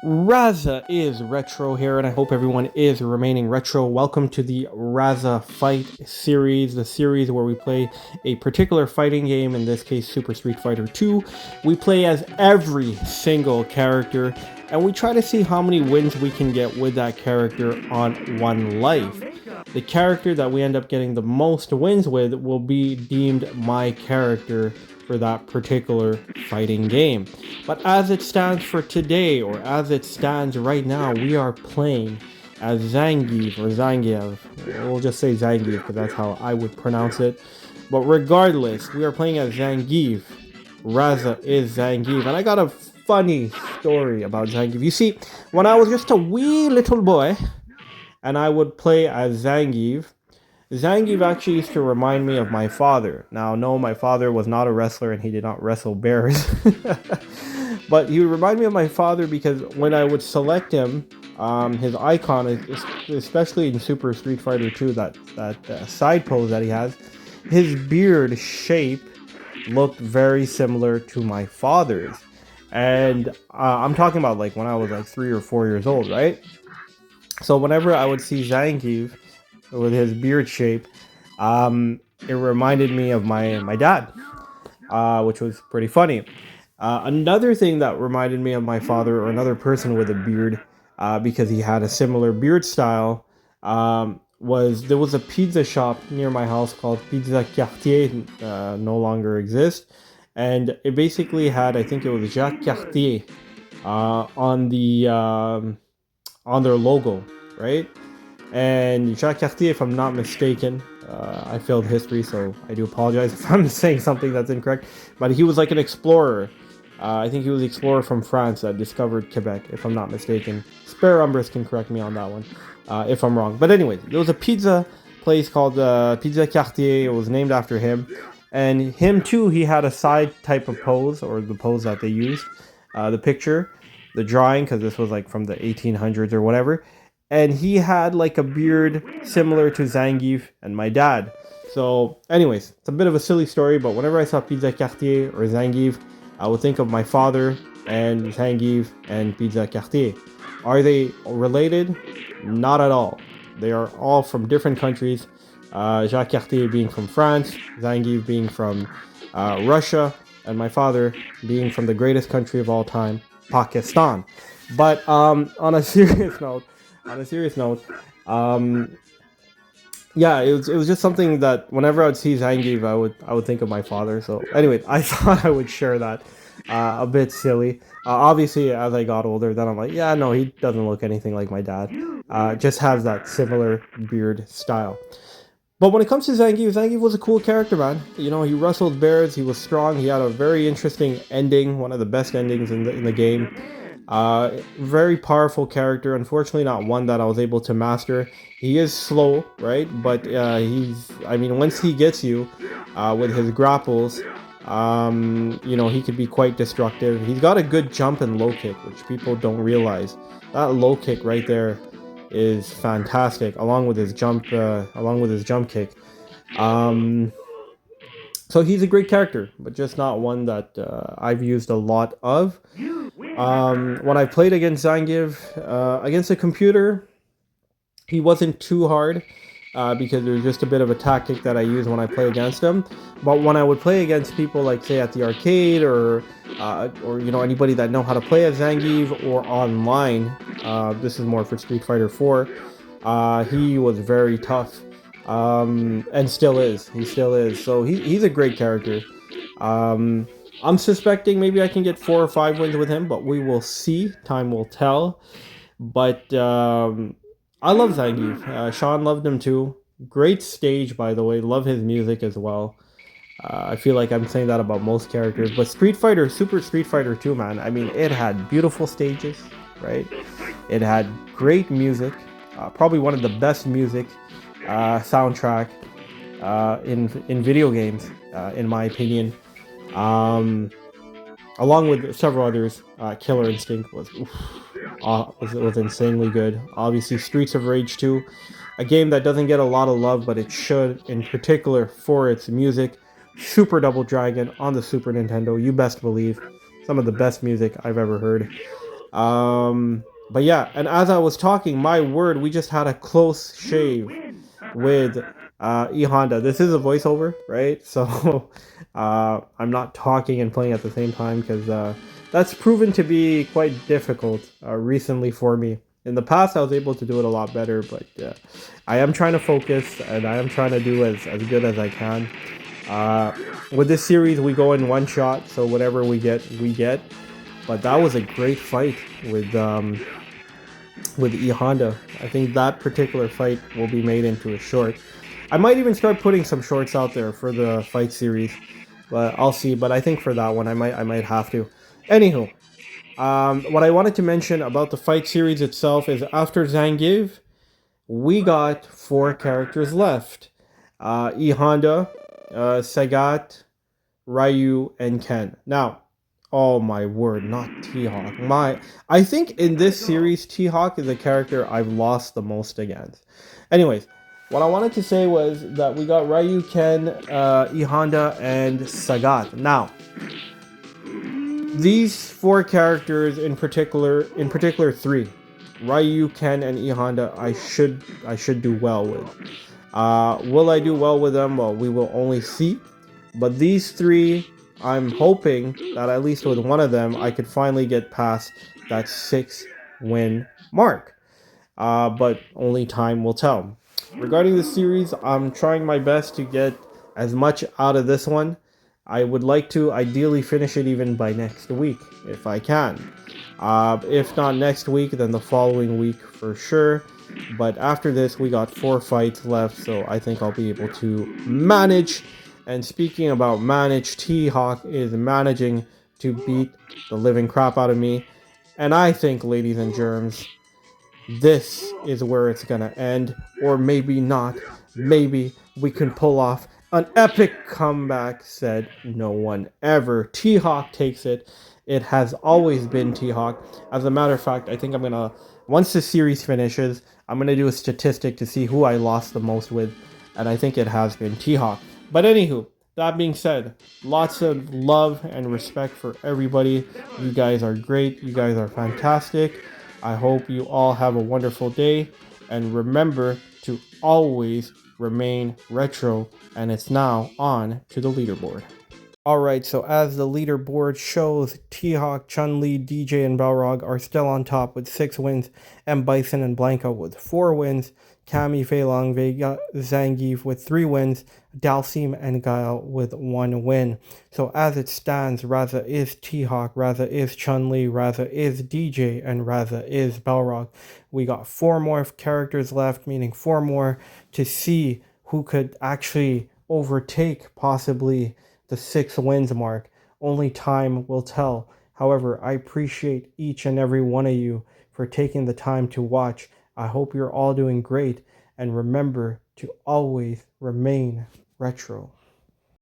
Raza is retro here, and I hope everyone is remaining retro. Welcome to the Raza Fight Series, the series where we play a particular fighting game, in this case Super Street Fighter 2. We play as every single character, and we try to see how many wins we can get with that character on one life. The character that we end up getting the most wins with will be deemed my character for that particular fighting game. But as it stands for today, or as it stands right now, we are playing as Zangief or Zangief. We'll just say Zangief because that's how I would pronounce it. But regardless, we are playing as Zangief. Raza is Zangief. And I got a funny story about Zangief. You see, when I was just a wee little boy and I would play as Zangief, Zangief actually used to remind me of my father. Now, no, my father was not a wrestler and he did not wrestle bears. But he would remind me of my father because when I would select him, his icon, especially in Super Street Fighter 2, that side pose that he has, his beard shape looked very similar to my father's. And I'm talking about like when I was like 3 or 4 years old, right? So whenever I would see Zangief with his beard shape, it reminded me of my dad, which was pretty funny. Another thing that reminded me of my father, or another person with a beard, because he had a similar beard style, was there was a pizza shop near my house called Pizza Cartier, no longer exists, and it basically had, I think it was Jacques Cartier, on their logo, right? And Jacques Cartier, if I'm not mistaken, I failed history, so I do apologize if I'm saying something that's incorrect. But he was like an explorer. I think he was the explorer from France that discovered Quebec, if I'm not mistaken. Spare Umbris can correct me on that one, if I'm wrong. But anyway, there was a pizza place called Pizza Cartier. It was named after him. And him too, he had a side type of pose, or the pose that they used. The picture, the drawing, because this was like from the 1800s or whatever. And he had like a beard similar to Zangief and my dad. So, anyways, it's a bit of a silly story, but whenever I saw Pizza Cartier or Zangief, I would think of my father and Zangief and Pizza Cartier. Are they related? Not at all. They are all from different countries. Jacques Cartier being from France, Zangief being from Russia, and my father being from the greatest country of all time, Pakistan. But on a serious note, yeah, it was just something that whenever I would see Zangief, I would think of my father. So anyway, I thought I would share that. A bit silly. Obviously, as I got older, then I'm like, yeah, no, he doesn't look anything like my dad. Just has that similar beard style. But when it comes to Zangief, Zangief was a cool character, man. You know, he wrestled bears. He was strong. He had a very interesting ending, one of the best endings in the game. Very powerful character. Unfortunately, not one that I was able to master. He is slow, right? But I mean, once he gets you with his grapples, you know, he could be quite destructive. He's got a good jump and low kick, which people don't realize. That low kick right there is fantastic, along with his jump kick. Um, so he's a great character, but just not one that I've used a lot of. When I played against Zangief, against a computer, he wasn't too hard because there's just a bit of a tactic that I use when I play against him. But when I would play against people like, say, at the arcade or you know, anybody that know how to play as Zangief or online, this is more for Street Fighter 4. He was very tough, and still is. He still is. So he's a great character. I'm suspecting maybe I can get 4 or 5 wins with him, but we will see. Time will tell. But I love Zangief. Sean loved him too. Great stage, by the way. Love his music as well. I feel like I'm saying that about most characters. But Super Street Fighter 2, man. I mean, it had beautiful stages, right? It had great music. Probably one of the best music soundtrack in video games, in my opinion. Along with several others, Killer Instinct was insanely good. Obviously, Streets of Rage 2, a game that doesn't get a lot of love, but it should, in particular for its music. Super Double Dragon on the Super Nintendo, you best believe. Some of the best music I've ever heard. But yeah, and as I was talking, my word, we just had a close shave with E Honda. This is a voiceover, right? So I'm not talking and playing at the same time because that's proven to be quite difficult recently for me. In the past, I was able to do it a lot better, but I am trying to focus and I am trying to do as good as I can. Uh, with this series, we go in one shot, so whatever we get, we get. But that was a great fight with E Honda. I think that particular fight will be made into a short. I might even start putting some shorts out there for the fight series, but I'll see. But I think for that one, I might have to. Anywho, what I wanted to mention about the fight series itself is after Zangief, we got four characters left: E Honda, Sagat, Ryu, and Ken. Now, oh my word, not T-Hawk. I think in this series, T-Hawk is a character I've lost the most against. Anyways, what I wanted to say was that we got Ryu, Ken, E Honda, and Sagat. Now, these four characters in particular three, Ryu, Ken, and E Honda, I should do well with. Will I do well with them? Well, we will only see. But these three, I'm hoping that at least with one of them, I could finally get past that 6-win mark. But only time will tell. Regarding the series, I'm trying my best to get as much out of this one. I would like to ideally finish it even by next week, if I can. If not next week, then the following week for sure. But after this, we got 4 fights left, so I think I'll be able to manage. And speaking about manage, T-Hawk is managing to beat the living crap out of me. And I think, ladies and germs, this is where it's gonna end, or maybe not. Maybe we can pull off an epic comeback, said no one ever. T-Hawk takes it. It has always been T-Hawk. As a matter of fact, I think once the series finishes, I'm gonna do a statistic to see who I lost the most with, and I think it has been T-Hawk. But anywho, that being said, lots of love and respect for everybody. You guys are great. You guys are fantastic. I hope you all have a wonderful day. And remember to always remain retro. And it's now on to the leaderboard. Alright, so as the leaderboard shows, T-Hawk, Chun-Li, Deejay, and Balrog are still on top with 6 wins, and Bison and Blanka with 4 wins, Cammy, Vega, Zangief with 3 wins, Dhalsim and Guile with 1 win. So as it stands, Raza is T-Hawk, Raza is Chun-Li, Raza is Deejay, and Raza is Balrog. We got 4 more characters left, meaning 4 more to see who could actually overtake possibly the 6 wins mark. Only time will tell. However, I appreciate each and every one of you for taking the time to watch. I hope you're all doing great, and remember to always remain retro.